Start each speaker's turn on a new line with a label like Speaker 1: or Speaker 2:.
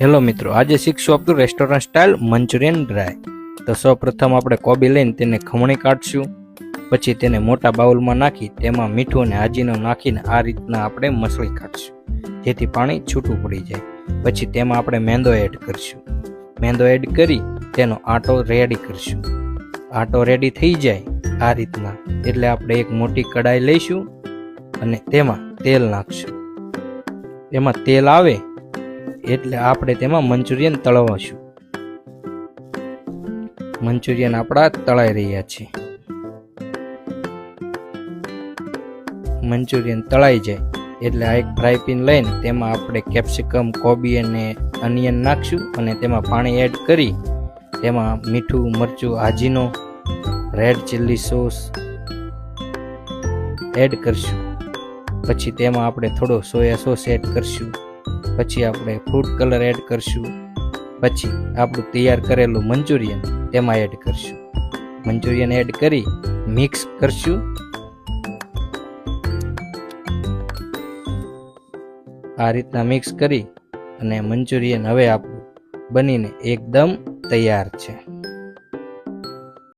Speaker 1: Hello મિત્રો, આજે શીખશું આપણું રેસ્ટોરન્ટ સ્ટાઇલ મંચુરિયન ડ્રાય. તો સૌપ્રથમ આપણે કોબી લઈને તેને ખમણી કાઢશું. પછી તેને મોટા બાઉલમાં નાખી તેમાં મીઠું અને આજીનો નાખીને આ રીતના આપણે મસળી કાઢશું, જેથી પાણી છૂટું પડી જાય. પછી તેમાં આપણે મેંદો એડ કરીશું. મેંદો એડ કરી તેનો આટો રેડી કરીશું. આટો રેડી થઈ જાય આ રીતના એટલે આપણે એક મોટી કડાઈ લઈશું અને તેમાં તેલ નાખશું. એમાં તેલ આવે એટલે આપણે તેમાં મંચુરિયન તળવાશું. મંચુરિયન આપણા તળાઈ રહ્યા છે. મંચુરિયન તળાઈ જાય એટલે આ એક ફ્રાય પેન લઈને તેમાં આપણે કેપ્સિકમ, કોબી અને અનિયન નાખશું અને તેમાં પાણી એડ કરી તેમાં મીઠું, મરચું, આજીનો, રેડ ચીલી સોસ એડ કરશું. પછી તેમાં આપણે થોડો સોયા સોસ એડ કરશું. પછી આપણે ફ્રૂટ કલર એડ કરશું. પછી આપણું તૈયાર કરેલું મંચુરિયન તેમાં એડ કરશું. મંચુરિયન એડ કરી મિક્સ કરશું. આ રીતના મિક્સ કરી અને મંચુરિયન હવે આપણું બનીને એકદમ તૈયાર છે.